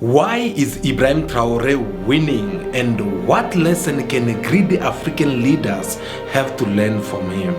Why is Ibrahim Traore winning, and what lesson can greedy African leaders have to learn from him?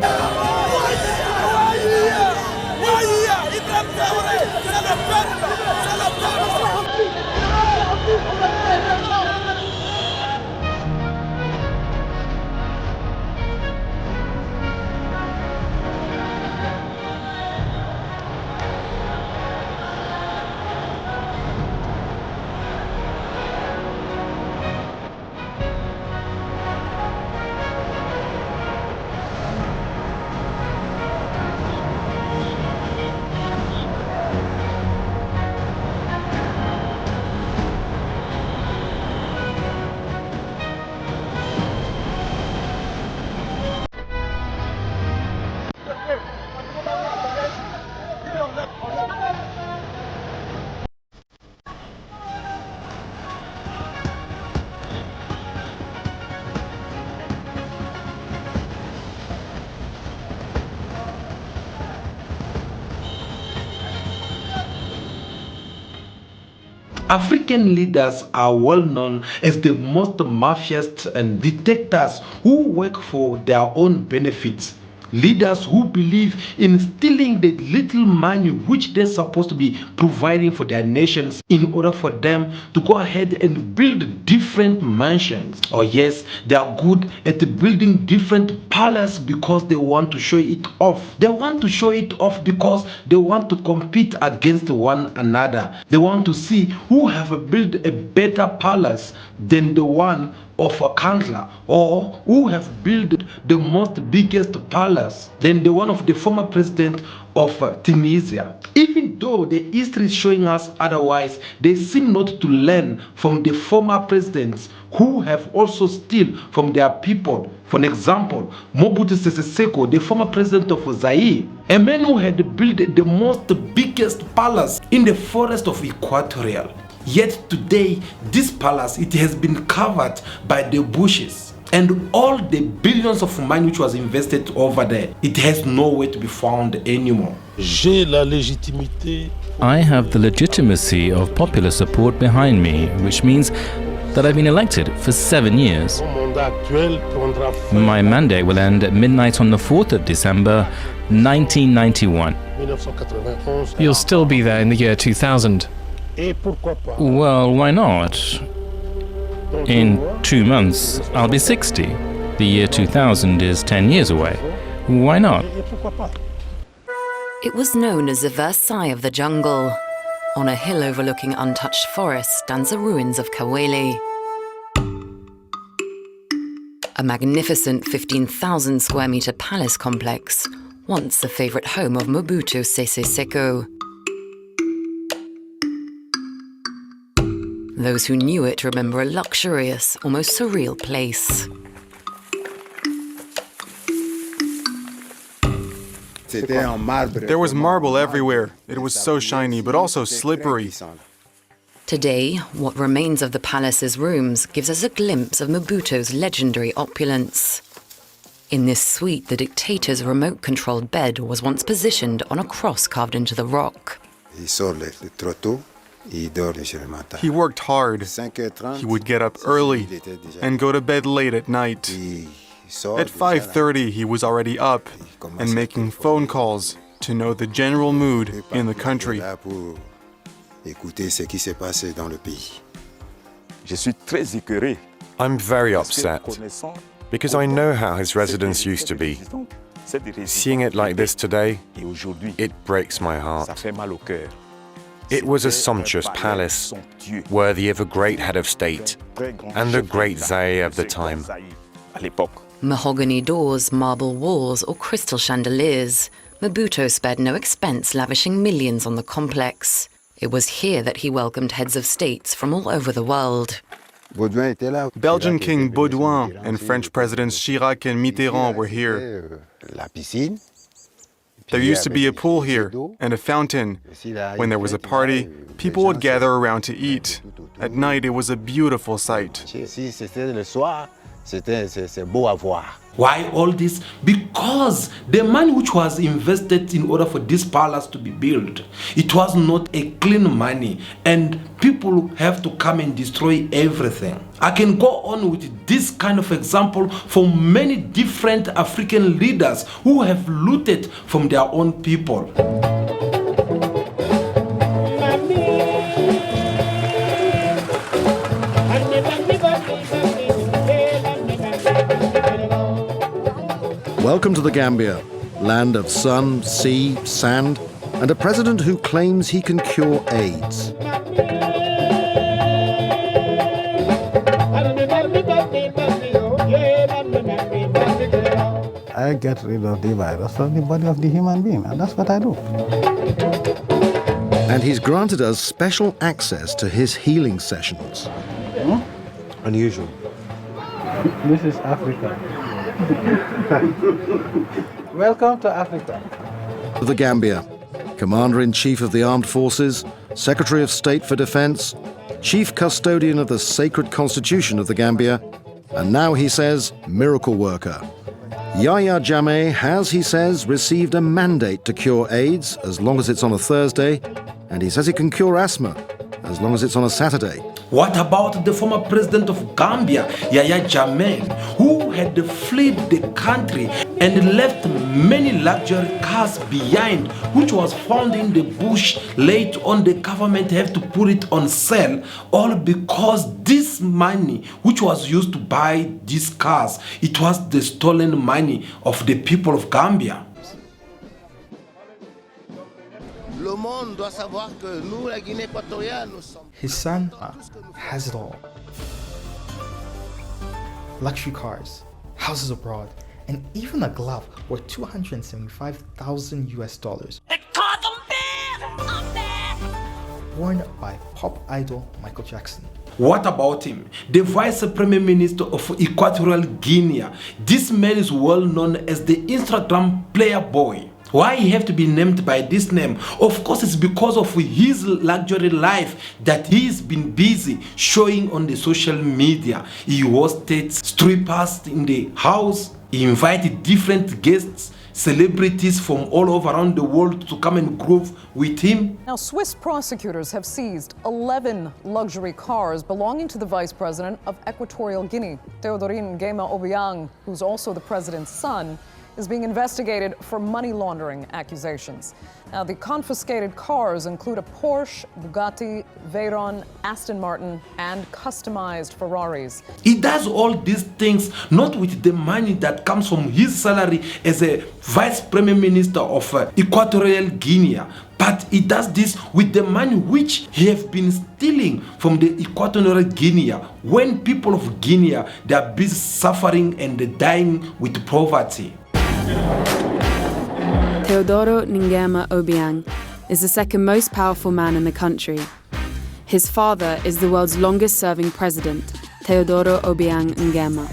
African leaders are well known as the most mafias and dictators who work for their own benefits. Leaders who believe in stealing the little money which they're supposed to be providing for their nations in order for them to go ahead and build different mansions. Or yes, they are good at building different palaces because they want to show it off. They want to show it off because they want to compete against one another. They want to see who have built a better palace than the one of a country, or who have built the most biggest palace than the one of the former president of Tunisia. Even though the history is showing us otherwise, they seem not to learn from the former presidents who have also stolen from their people. For example, Mobutu Sese Seko, the former president of Zaire, a man who had built the most biggest palace in the forest of Equatorial. Yet today, this palace, it has been covered by the bushes. And all the billions of money which was invested over there, it has nowhere to be found anymore. I have the legitimacy of popular support behind me, which means that I've been elected for 7 years. My mandate will end at midnight on the 4th of December, 1991. You'll still be there in the year 2000. Well, why not? In 2 months, I'll be 60. The year 2000 is 10 years away. Why not? It was known as the Versailles of the jungle. On a hill overlooking untouched forest stands the ruins of Kawele. A magnificent 15,000 square meter palace complex, once the favorite home of Mobutu Sese Seko. Those who knew it remember a luxurious, almost surreal place. There was marble everywhere. It was so shiny, but also slippery. Today, what remains of the palace's rooms gives us a glimpse of Mobutu's legendary opulence. In this suite, the dictator's remote-controlled bed was once positioned on a cross carved into the rock. He worked hard. He would get up early and go to bed late at night. At 5:30, he was already up and making phone calls to know the general mood in the country. I'm very upset because I know how his residence used to be. Seeing it like this today, it breaks my heart. It was a sumptuous palace, worthy of a great head of state and the great Zaire of the time. Mahogany doors, marble walls, or crystal chandeliers, Mobutu spared no expense lavishing millions on the complex. It was here that he welcomed heads of states from all over the world. Belgian King Baudouin and French Presidents Chirac and Mitterrand were here. There used to be a pool here and a fountain. When there was a party, people would gather around to eat. At night, it was a beautiful sight. C'est beau à voir. Why all this? Because the money which was invested in order for this palace to be built, it was not a clean money, and people have to come and destroy everything. I can go on with this kind of example for many different African leaders who have looted from their own people. Welcome to the Gambia, land of sun, sea, sand, and a president who claims he can cure AIDS. I get rid of the virus from the body of the human being, and that's what I do. And he's granted us special access to his healing sessions. Unusual. This is Africa. Welcome to Africa. The Gambia, Commander-in-Chief of the Armed Forces, Secretary of State for Defense, Chief Custodian of the Sacred Constitution of the Gambia, and now he says, miracle worker. Yahya Jammeh has, he says, received a mandate to cure AIDS as long as it's on a Thursday, and he says he can cure asthma as long as it's on a Saturday. What about the former president of Gambia, Yahya Jammeh, who had fled the country and left many luxury cars behind, which was found in the bush? Later on, the government had to put it on sale, all because this money, which was used to buy these cars, it was the stolen money of the people of Gambia. His son has it all. Luxury cars, houses abroad, and even a glove worth $275,000 US. Worn by pop idol Michael Jackson. What about him? The Vice Prime Minister of Equatorial Guinea. This man is well known as the Instagram player boy. Why he have to be named by this name? Of course, it's because of his luxury life that he's been busy showing on the social media. He hosted strippers in the house. He invited different guests, celebrities from all over around the world to come and groove with him. Now, Swiss prosecutors have seized 11 luxury cars belonging to the vice president of Equatorial Guinea. Teodorin Nguema Obiang, who's also the president's son, is being investigated for money laundering accusations. Now, the confiscated cars include a Porsche, Bugatti, Veyron, Aston Martin, and customized Ferraris. He does all these things not with the money that comes from his salary as a vice prime minister of Equatorial Guinea, but he does this with the money which he has been stealing from the Equatorial Guinea when people of Guinea, they are busy suffering and dying with poverty. Teodoro Nguema Obiang is the second most powerful man in the country. His father is the world's longest-serving president, Teodoro Obiang Nguema.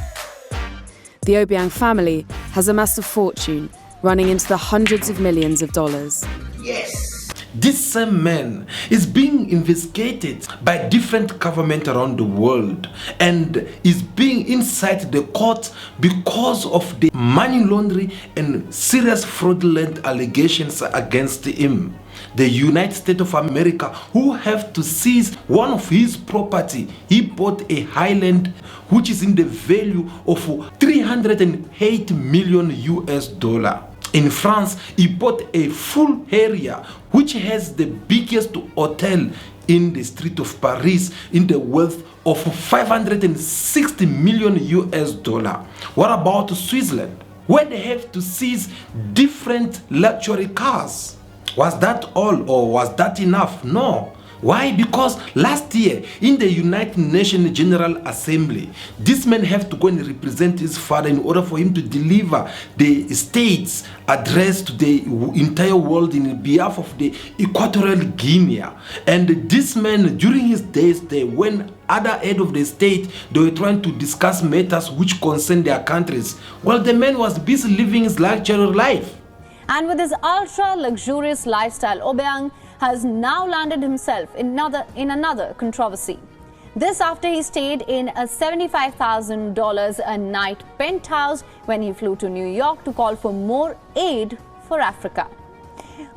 The Obiang family has amassed a fortune running into the hundreds of millions of dollars. Yes! This same man is being investigated by different governments around the world and is being inside the court because of the money laundering and serious fraudulent allegations against him. The United States of America, who have to seize one of his property, he bought a highland which is in the value of 308 million US dollar. In France, he bought a full area which has the biggest hotel in the street of Paris in the worth of 560 million US dollar. What about Switzerland, where they have to seize different luxury cars? Was that all, or was that enough? No. Why? Because last year in the United Nations General Assembly, this man have to go and represent his father in order for him to deliver the state's address to the entire world in behalf of the Equatorial Guinea. And this man, during his days there, when other head of the state, they were trying to discuss matters which concern their countries, well, the man was busy living his luxury life. And with his ultra-luxurious lifestyle, Obiang has now landed himself in another controversy. This after he stayed in a $75,000 a night penthouse when he flew to New York to call for more aid for Africa.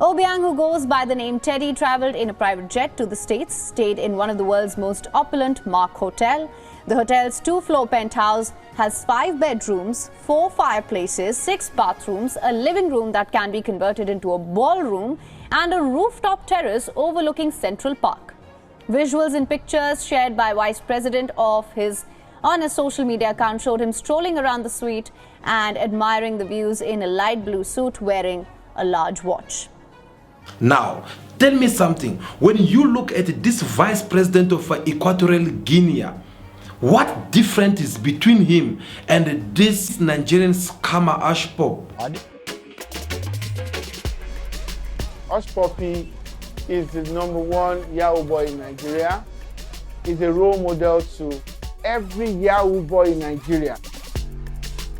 Obiang, who goes by the name Teddy, traveled in a private jet to the States, stayed in one of the world's most opulent Mark Hotel. The hotel's 2-floor penthouse has 5 bedrooms, 4 fireplaces, 6 bathrooms, a living room that can be converted into a ballroom, and a rooftop terrace overlooking Central Park. Visuals and pictures shared by Vice President on his social media account showed him strolling around the suite and admiring the views in a light blue suit wearing a large watch. Now, tell me something. When you look at this Vice President of Equatorial Guinea, what difference is between him and this Nigerian scammer Ashpop? Ashpopi is the #1 Yahoo boy in Nigeria. He's a role model to every Yahoo boy in Nigeria.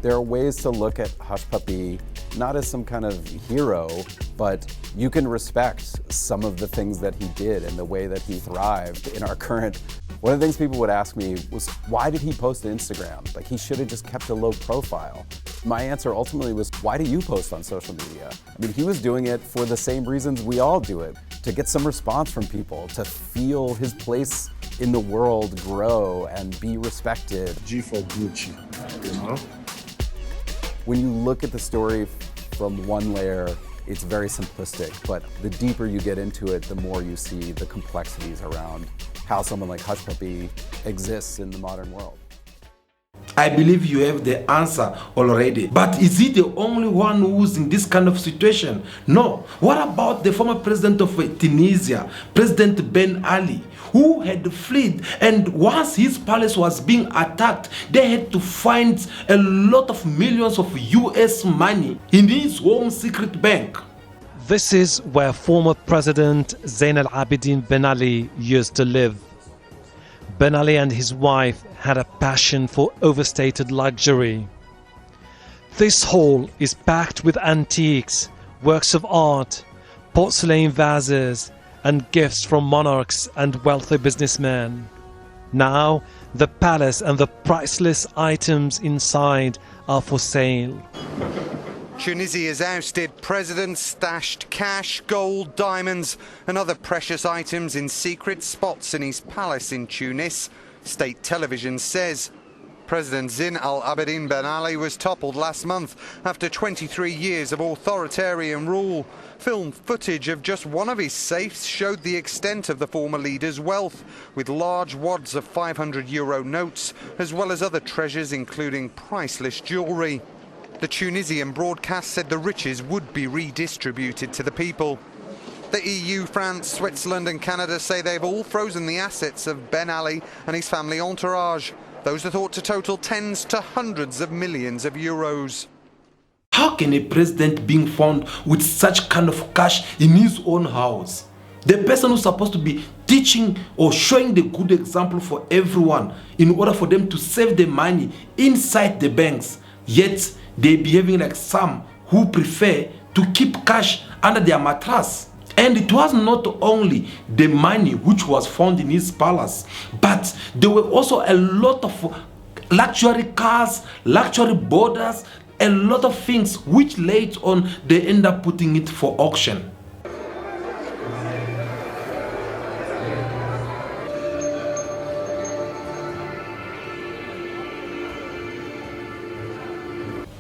There are ways to look at Hushpuppi not as some kind of hero, but you can respect some of the things that he did and the way that he thrived in our current. One of the things people would ask me was, why did he post to Instagram? Like, he should have just kept a low profile. My answer ultimately was, why do you post on social media? I mean, he was doing it for the same reasons we all do it, to get some response from people, to feel his place in the world grow and be respected. G for Gucci, you know? When you look at the story from one layer, it's very simplistic, but the deeper you get into it, the more you see the complexities around how someone like Hushpuppi exists in the modern world. I believe you have the answer already. But is he the only one who's in this kind of situation? No. What about the former president of Tunisia, President Ben Ali, who had fled, and once his palace was being attacked, they had to find a lot of millions of US money in his home secret bank. This is where former President Zain al-Abidin Ben Ali used to live. Ben Ali and his wife had a passion for overstated luxury. This hall is packed with antiques, works of art, porcelain vases, and gifts from monarchs and wealthy businessmen. Now, the palace and the priceless items inside are for sale. Tunisia's ousted president stashed cash, gold, diamonds and other precious items in secret spots in his palace in Tunis. State television says President Zine al-Abidine Ben Ali was toppled last month after 23 years of authoritarian rule. Film footage of just one of his safes showed the extent of the former leader's wealth, with large wads of €500 notes, as well as other treasures including priceless jewellery. The Tunisian broadcast said the riches would be redistributed to the people. The EU, France, Switzerland and Canada say they've all frozen the assets of Ben Ali and his family entourage. Those are thought to total tens to hundreds of millions of euros. How can a president being found with such kind of cash in his own house? The person who's supposed to be teaching or showing the good example for everyone in order for them to save the money inside the banks, yet they're behaving like some who prefer to keep cash under their mattress. And it was not only the money which was found in his palace, but there were also a lot of luxury cars, luxury borders, a lot of things which later on they end up putting it for auction.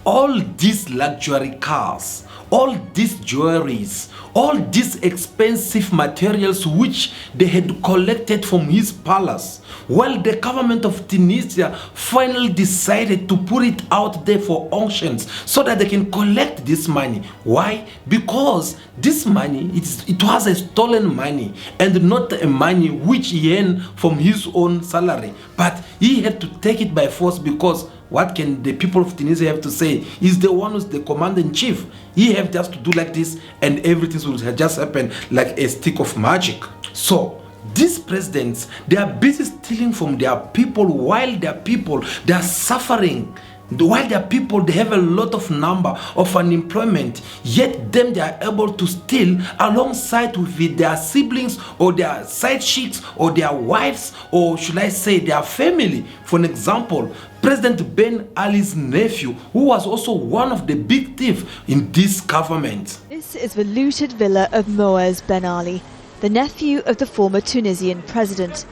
All these luxury cars, all these jewelries, all these expensive materials which they had collected from his palace, well, the government of Tunisia finally decided to put it out there for auctions so that they can collect this money. Why? Because this money, it was a stolen money and not a money which he earned from his own salary, but he had to take it by force, because what can the people of Tunisia have to say? He's the one who's the commander-in-chief. He have just to do like this and everything will just happen like a stick of magic. So these presidents, they are busy stealing from their people while their people, they are suffering While their people, they have a lot of number of unemployment, yet them they are able to steal alongside with their siblings or their side chicks or their wives, or should I say their family. For an example, President Ben Ali's nephew, who was also one of the big thieves in this government. This is the looted villa of Moaz Ben Ali, the nephew of the former Tunisian president.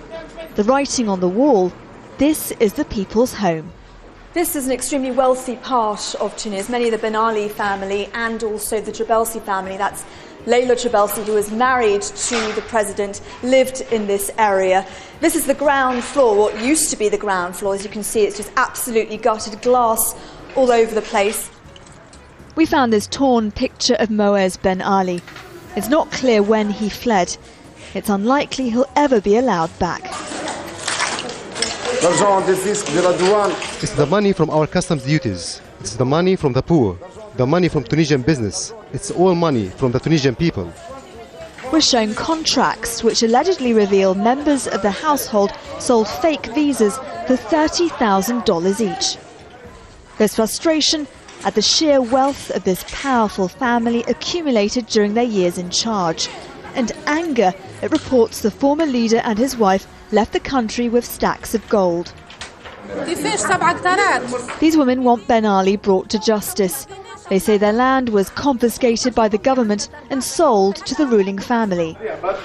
The writing on the wall, "This is the people's home." This is an extremely wealthy part of Tunis. Many of the Ben Ali family and also the Trabelsi family, that's Leila Trabelsi, who was married to the president, lived in this area. This is the ground floor, what used to be the ground floor. As you can see, it's just absolutely gutted, glass all over the place. We found this torn picture of Moaz Ben Ali. It's not clear when he fled. It's unlikely he'll ever be allowed back. It's the money from our customs duties. It's the money from the poor, the money from Tunisian business. It's all money from the Tunisian people. We're shown contracts which allegedly reveal members of the household sold fake visas for $30,000 each. There's frustration at the sheer wealth of this powerful family accumulated during their years in charge, and anger at reports the former leader and his wife left the country with stacks of gold. These women want Ben Ali brought to justice. They say their land was confiscated by the government and sold to the ruling family.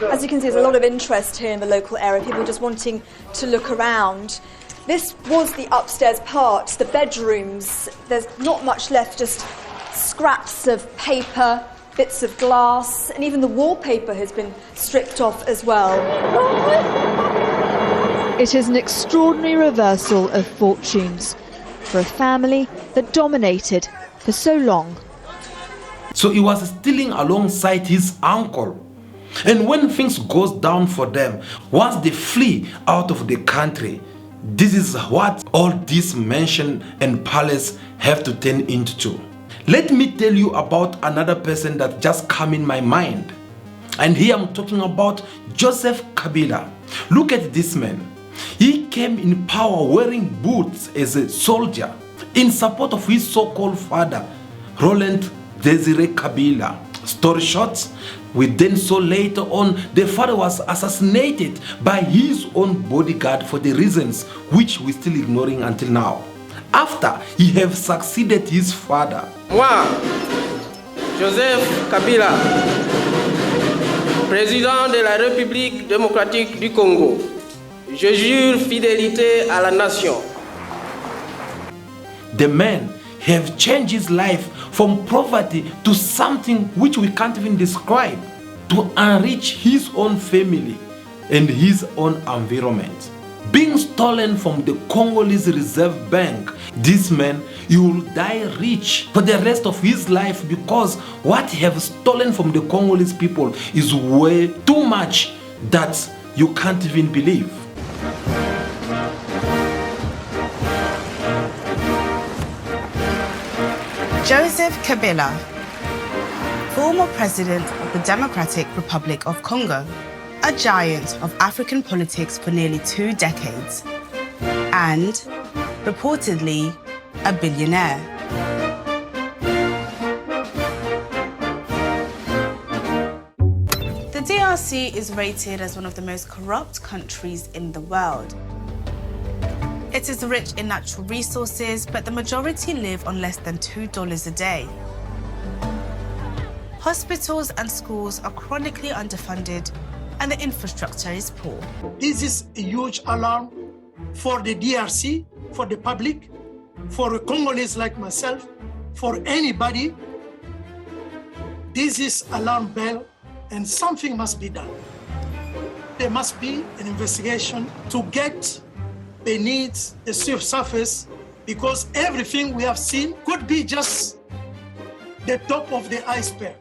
As you can see, there's a lot of interest here in the local area, people just wanting to look around. This was the upstairs part, the bedrooms. There's not much left, just scraps of paper, bits of glass, and even the wallpaper has been stripped off as well. It is an extraordinary reversal of fortunes for a family that dominated for so long. So he was stealing alongside his uncle. And when things goes down for them, once they flee out of the country, this is what all these mansion and palace have to turn into. Let me tell you about another person that just came in my mind. And here I'm talking about Joseph Kabila. Look at this man. He came in power wearing boots as a soldier in support of his so-called father, Roland Desire Kabila. Story short, we then saw later on the father was assassinated by his own bodyguard for the reasons which we're still ignoring until now. After he have succeeded his father. Moi, Joseph Kabila, président de la République démocratique du Congo, je jure fidélité à la nation. The man have changed his life from poverty to something which we can't even describe, to enrich his own family and his own environment. Being stolen from the Congolese Reserve Bank, this man, he will die rich for the rest of his life, because what he have stolen from the Congolese people is way too much that you can't even believe. Joseph Kabila, former president of the Democratic Republic of Congo, a giant of African politics for nearly 2 decades, and reportedly a billionaire. The DRC is rated as one of the most corrupt countries in the world. It is rich in natural resources, but the majority live on less than $2 a day. Hospitals and schools are chronically underfunded, and the infrastructure is poor. This is a huge alarm for the DRC, for the public, for Congolese like myself, for anybody. This is alarm bell, and something must be done. There must be an investigation to get beneath the surface, because everything we have seen could be just the top of the iceberg.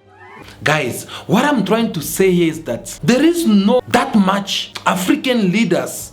Guys, what I'm trying to say here is that there is not that much African leaders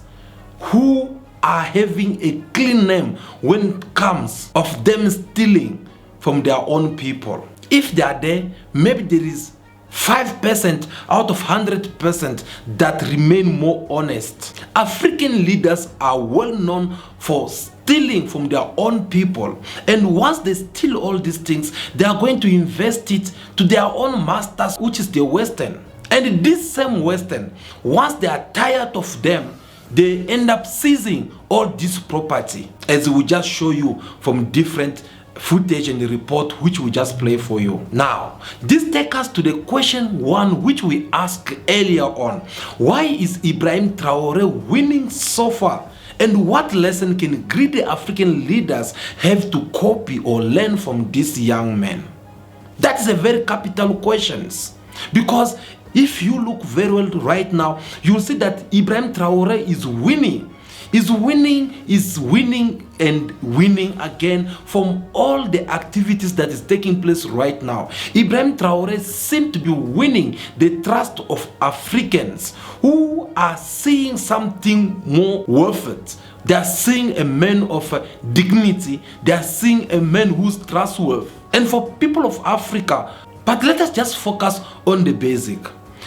who are having a clean name when it comes of them stealing from their own people. If they are there, maybe there is 5% out of 100% that remain more honest. African leaders are well known for stealing from their own people, and once they steal all these things, they are going to invest it to their own masters, which is the Western. And this same Western, once they are tired of them, they end up seizing all this property, as we just show you from different footage and the report which we just play for you. Now, this takes us to the question one which we asked earlier on. Why is Ibrahim Traore winning so far? And what lesson can greedy African leaders have to copy or learn from this young man? That is a very capital question. Because if you look very well right now, you'll see that Ibrahim Traore is winning. Is winning and winning again from all the activities that is taking place right now. Ibrahim Traore seems to be winning the trust of Africans who are seeing something more worth it. They are seeing a man of dignity. They are seeing a man who's trustworthy. And for people of Africa, but let us just focus on the basic.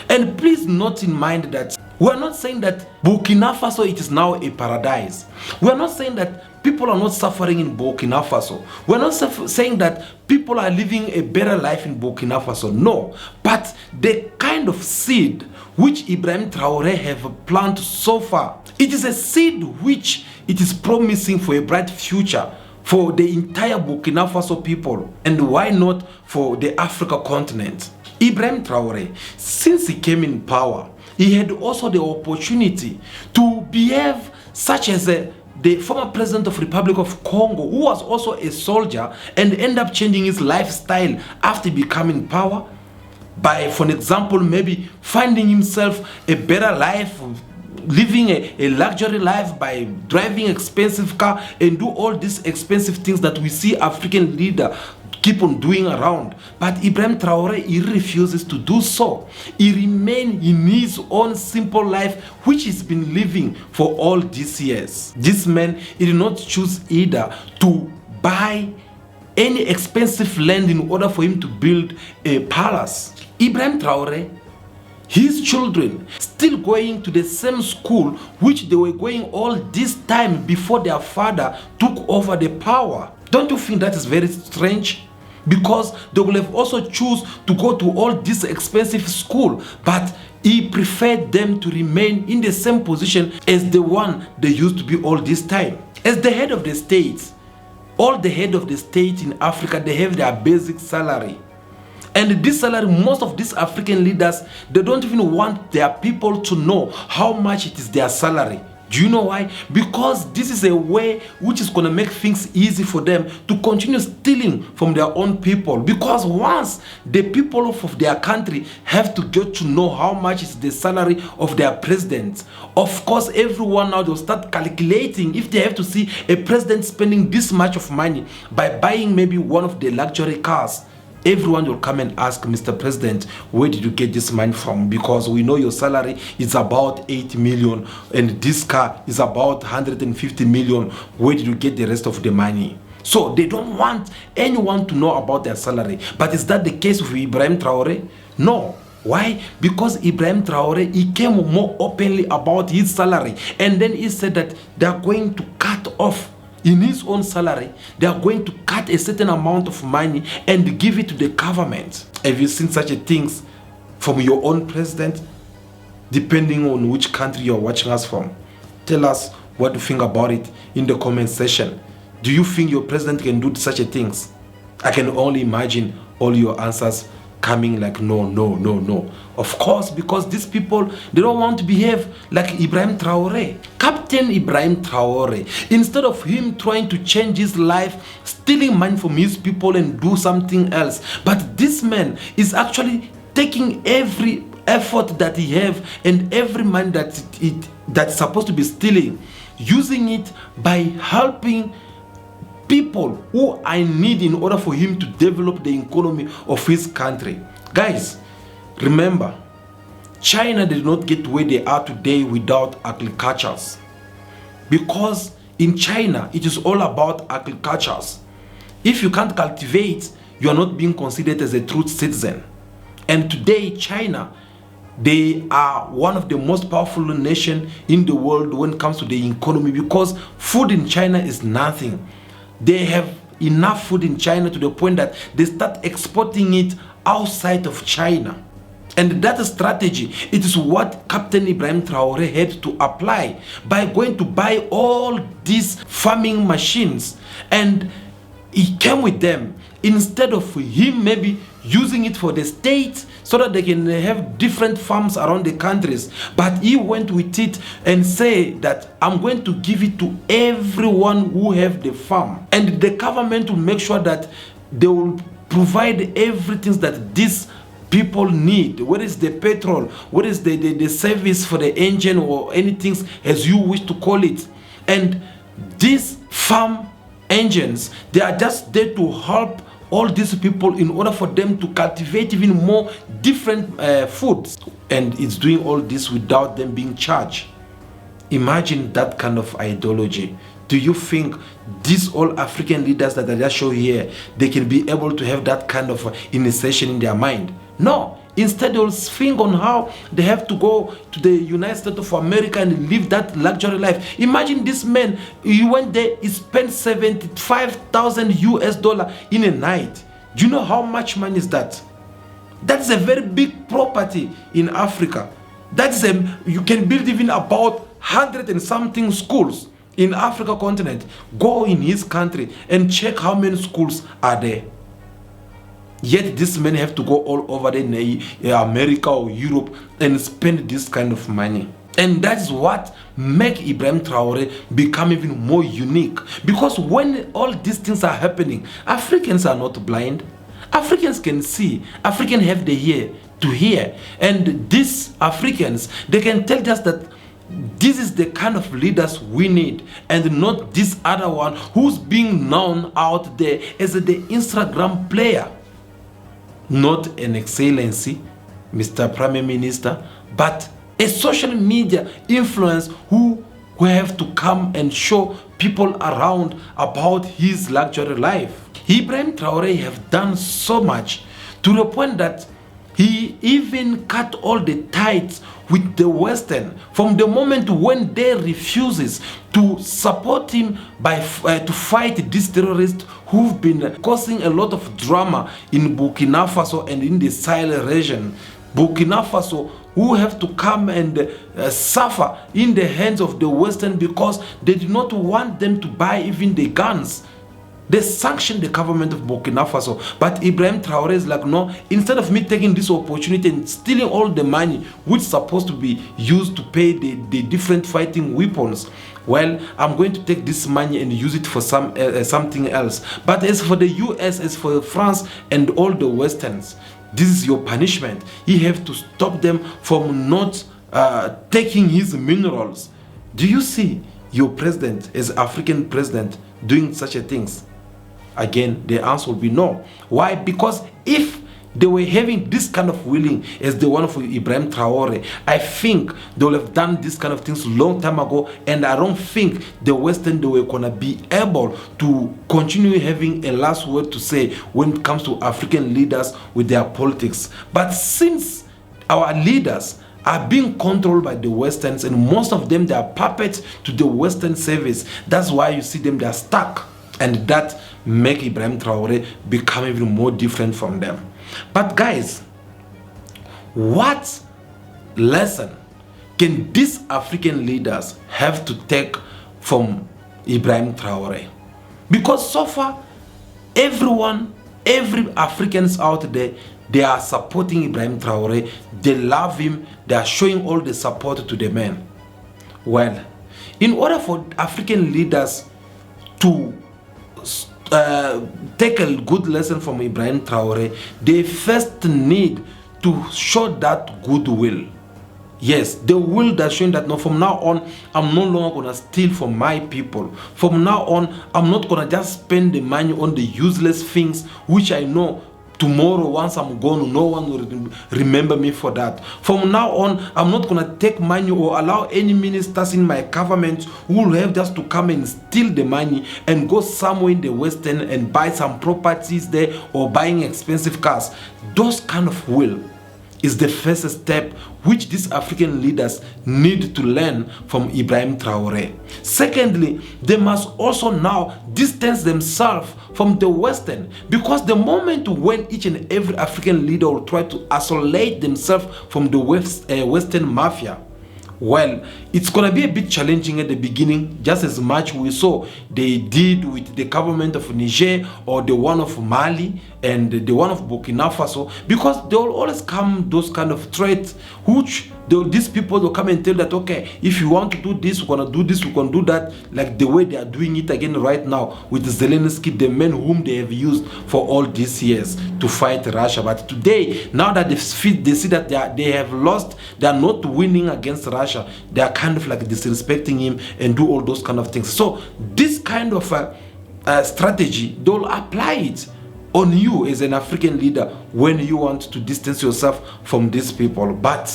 And please note in mind that we are not saying that Burkina Faso it is now a paradise. We are not saying that people are not suffering in Burkina Faso. We are not saying that people are living a better life in Burkina Faso. No, but the kind of seed which Ibrahim Traore have planted so far, it is a seed which it is promising for a bright future for the entire Burkina Faso people, and why not for the Africa continent. Ibrahim Traore, since he came in power, he had also the opportunity to behave such as the former president of Republic of Congo, who was also a soldier and ended up changing his lifestyle after becoming power by, for example, maybe finding himself a better life, living a luxury life by driving expensive car and do all these expensive things that we see African leader keep on doing around. But Ibrahim Traore, he refuses to do so. He remains in his own simple life which he's been living for all these years. This man, he did not choose either to buy any expensive land in order for him to build a palace. Ibrahim Traore, his children still going to the same school which they were going all this time before their father took over the power. Don't you think that is very strange? Because they will have also choose to go to all this expensive school, but he preferred them to remain in the same position as the one they used to be all this time. As the head of the state, all the head of the state in Africa, they have their basic salary. And this salary, most of these African leaders, they don't even want their people to know how much it is their salary. Do you know why? Because this is a way which is going to make things easy for them to continue stealing from their own people. Because once the people of their country have to get to know how much is the salary of their president, of course everyone now will start calculating if they have to see a president spending this much of money by buying maybe one of the luxury cars. Everyone will come and ask, Mr. President, where did you get this money from? Because we know your salary is about 8 million and this car is about 150 million. Where did you get the rest of the money? So they don't want anyone to know about their salary. But is that the case with Ibrahim Traore? No. Why? Because Ibrahim Traore, he came more openly about his salary. And then he said that they are going to cut off in his own salary, they are going to cut a certain amount of money and give it to the government. Have you seen such a things from your own president? Depending on which country you're watching us from. Tell us what you think about it in the comment section. Do you think your president can do such a things? I can only imagine all your answers coming like no, no, no, no. Of course, because these people, they don't want to behave like Ibrahim Traore. Captain Ibrahim Traore, instead of him trying to change his life, stealing money from his people and do something else, but this man is actually taking every effort that he have and every money that's supposed to be stealing, using it by helping people who are in need in order for him to develop the economy of his country. Guys, remember, China did not get where they are today without agricultures. Because in China, it is all about agricultures. If you can't cultivate, you are not being considered as a true citizen. And today, China, they are one of the most powerful nations in the world when it comes to the economy, because food in China is nothing. They have enough food in China to the point that they start exporting it outside of China. And that strategy, it is what Captain Ibrahim Traore had to apply by going to buy all these farming machines, and he came with them instead of him maybe using it for the state so that they can have different farms around the countries. But he went with it and said that I'm going to give it to everyone who have the farm. And the government will make sure that they will provide everything that these people need. What is the petrol? What is the service for the engine or anything as you wish to call it? And these farm engines, they are just there to help all these people in order for them to cultivate even more different foods. And it's doing all this without them being charged. Imagine that kind of ideology. Do you think these all African leaders that I just show here, they can be able to have that kind of initiation in their mind? No. Instead, they'll think on how they have to go to the United States of America and live that luxury life. Imagine this man, he went there, he spent 75,000 US dollar in a night. Do you know how much money is that? That's a very big property in Africa. That's you can build even about 100 and something schools in Africa continent. Go in his country and check how many schools are there. Yet these men have to go all over America or Europe and spend this kind of money. And that's what make Ibrahim Traore become even more unique. Because when all these things are happening, Africans are not blind. Africans can see. Africans have the ear to hear. And these Africans, they can tell us that this is the kind of leaders we need, and not this other one who's being known out there as the Instagram player. Not an excellency, Mr. Prime Minister, but a social media influence who have to come and show people around about his luxury life. Ibrahim Traore have done so much to the point that he even cut all the ties with the Western from the moment when they refuses to support him to fight these terrorists who've been causing a lot of drama in Burkina Faso and in the Sahel region. Burkina Faso who have to come and suffer in the hands of the Western because they do not want them to buy even the guns. They sanctioned the government of Burkina Faso. But Ibrahim Traore is like, no, instead of me taking this opportunity and stealing all the money which is supposed to be used to pay the different fighting weapons, well, I'm going to take this money and use it for something else. But as for the US, as for France and all the Westerns, this is your punishment. You have to stop them from not taking his minerals. Do you see your president as African president doing such a things? Again, the answer will be no. Why? Because if they were having this kind of willing as the one for Ibrahim Traore, I think they would have done this kind of things long time ago, and I don't think the Western, they were gonna be able to continue having a last word to say when it comes to African leaders with their politics. But since our leaders are being controlled by the Westerns, and most of them, they are puppets to the Western service, that's why you see them, they are stuck. And that make Ibrahim Traore become even more different from them. But guys, what lesson can these African leaders have to take from Ibrahim Traore? Because so far, every Africans out there, they are supporting Ibrahim Traore, they love him, they are showing all the support to the man. Well, in order for African leaders to take a good lesson from Ibrahim Traore, they first need to show that goodwill. Yes, the will that's showing that no, from now on, I'm no longer going to steal from my people. From now on, I'm not going to just spend the money on the useless things which I know tomorrow, once I'm gone, no one will remember me for that. From now on, I'm not going to take money or allow any ministers in my government who will have just to come and steal the money and go somewhere in the Western and buy some properties there or buying expensive cars. Those kind of will, is the first step which these African leaders need to learn from Ibrahim Traore. Secondly, they must also now distance themselves from the Western, because the moment when each and every African leader will try to isolate themselves from the Western mafia, well, it's going to be a bit challenging at the beginning, just as much we saw they did with the government of Niger or the one of Mali and the one of Burkina Faso, because there will always come those kind of threats which these people will come and tell that, okay, if you want to do this, we're going to do this, we're going to do that, like the way they are doing it again right now with Zelensky, the men whom they have used for all these years to fight Russia. But today, now that they see that they have lost, they are not winning against Russia, they are kind of like disrespecting him and do all those kind of things. So this kind of strategy, they'll apply it on you as an African leader when you want to distance yourself from these people. But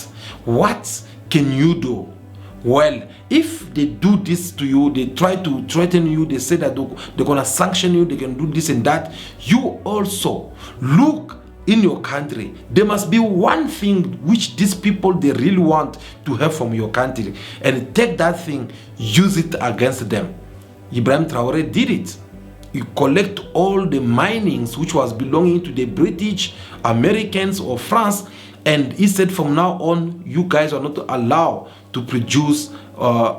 what can you do? Well, if they do this to you, they try to threaten you, they say that they're going to sanction you, they can do this and that, you also look in your country. There must be one thing which these people, they really want to have from your country, and take that thing, use it against them. Ibrahim Traore did it. He collect all the minings which was belonging to the British, Americans or France, and he said from now on, you guys are not allowed to produce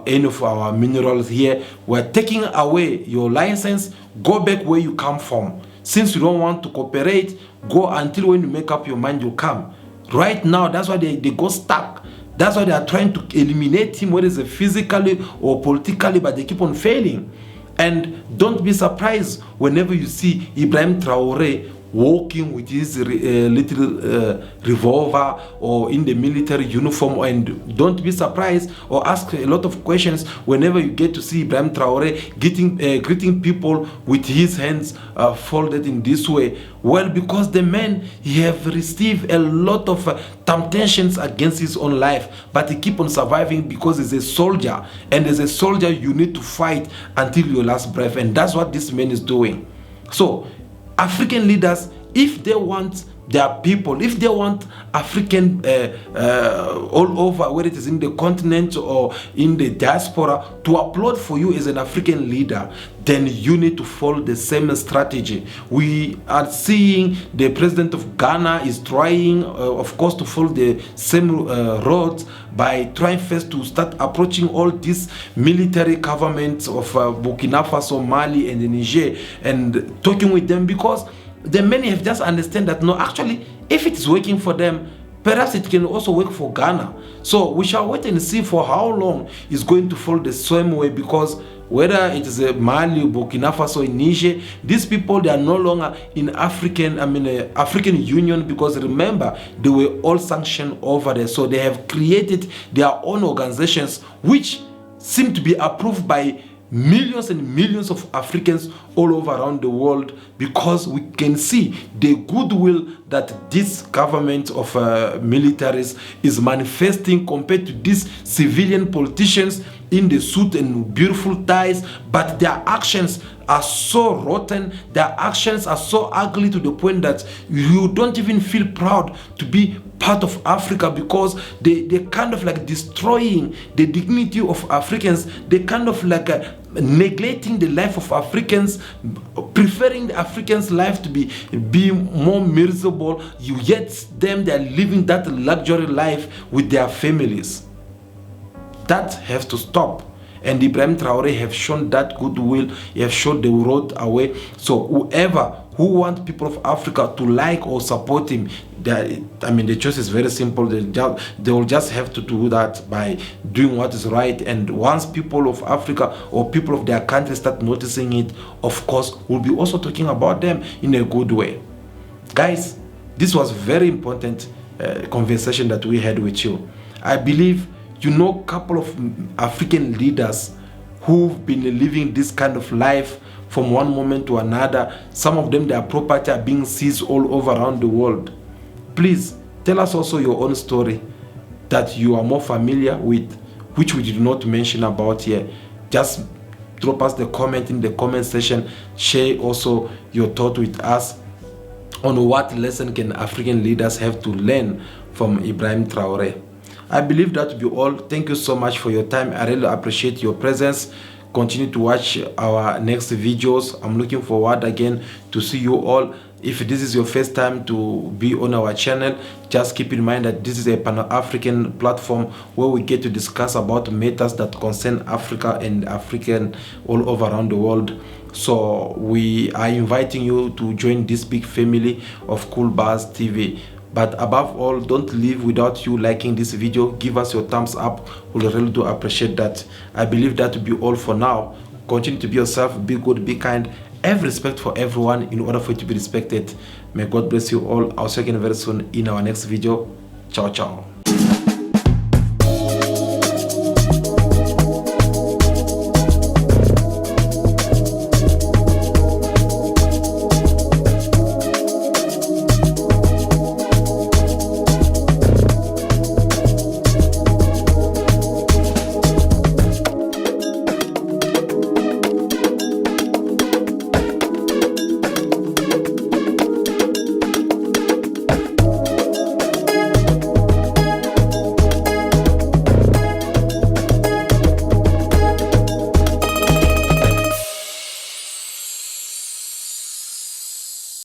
any of our minerals here. We're taking away your license, go back where you come from. Since you don't want to cooperate, go until when you make up your mind, you come. Right now, that's why they got stuck. That's why they are trying to eliminate him, whether it's physically or politically, but they keep on failing. And don't be surprised whenever you see Ibrahim Traore walking with his little revolver or in the military uniform, and don't be surprised or ask a lot of questions whenever you get to see Ibrahim Traore greeting people with his hands folded in this way. Well, because the man, he have received a lot of temptations against his own life, but he keep on surviving because he's a soldier, and as a soldier you need to fight until your last breath, and that's what this man is doing. So African leaders, if they want their people, if they want African all over, whether it is in the continent or in the diaspora, to applaud for you as an African leader, then you need to follow the same strategy. We are seeing the president of Ghana is trying, of course, to follow the same road by trying first to start approaching all these military governments of Burkina Faso, Mali, and Niger, and talking with them, because the many have just understand that no, actually, if it is working for them, perhaps it can also work for Ghana. So we shall wait and see for how long it's going to follow the same way, because whether it is Mali, Burkina Faso, Niger, these people, they are no longer in African Union, because remember, they were all sanctioned over there. So they have created their own organizations which seem to be approved by millions and millions of Africans all over around the world, because we can see the goodwill that this government of militaries is manifesting compared to these civilian politicians in the suit and beautiful ties, but their actions are so rotten, their actions are so ugly to the point that you don't even feel proud to be part of Africa, because they kind of like destroying the dignity of Africans. They kind of like neglecting the life of Africans, preferring the Africans' life to be more miserable. You yet them, they are living that luxury life with their families. That has to stop. And Ibrahim Traore have shown that goodwill. He have shown the road away. So whoever who want people of Africa to like or support him, the choice is very simple. They will just have to do that by doing what is right. And once people of Africa or people of their country start noticing it, of course, we'll be also talking about them in a good way. Guys, this was very important conversation that we had with you. I believe you know a couple of African leaders who've been living this kind of life from one moment to another. Some of them, their property are being seized all over around the world. Please tell us also your own story that you are more familiar with, which we did not mention about here. Just drop us the comment in the comment section. Share also your thought with us on what lesson can African leaders have to learn from Ibrahim Traore. I believe that will be all. Thank you so much for your time. I really appreciate your presence. Continue to watch our next videos. I'm looking forward again to see you all. If this is your first time to be on our channel, just keep in mind that this is a Pan-African platform where we get to discuss about matters that concern Africa and African all over around the world. So we are inviting you to join this big family of Cool Bars TV. But above all, don't leave without you liking this video. Give us your thumbs up. We really do appreciate that. I believe that will be all for now. Continue to be yourself, be good, be kind. Have respect for everyone in order for you to be respected. May God bless you all. I'll see you again very soon in our next video. Ciao, ciao.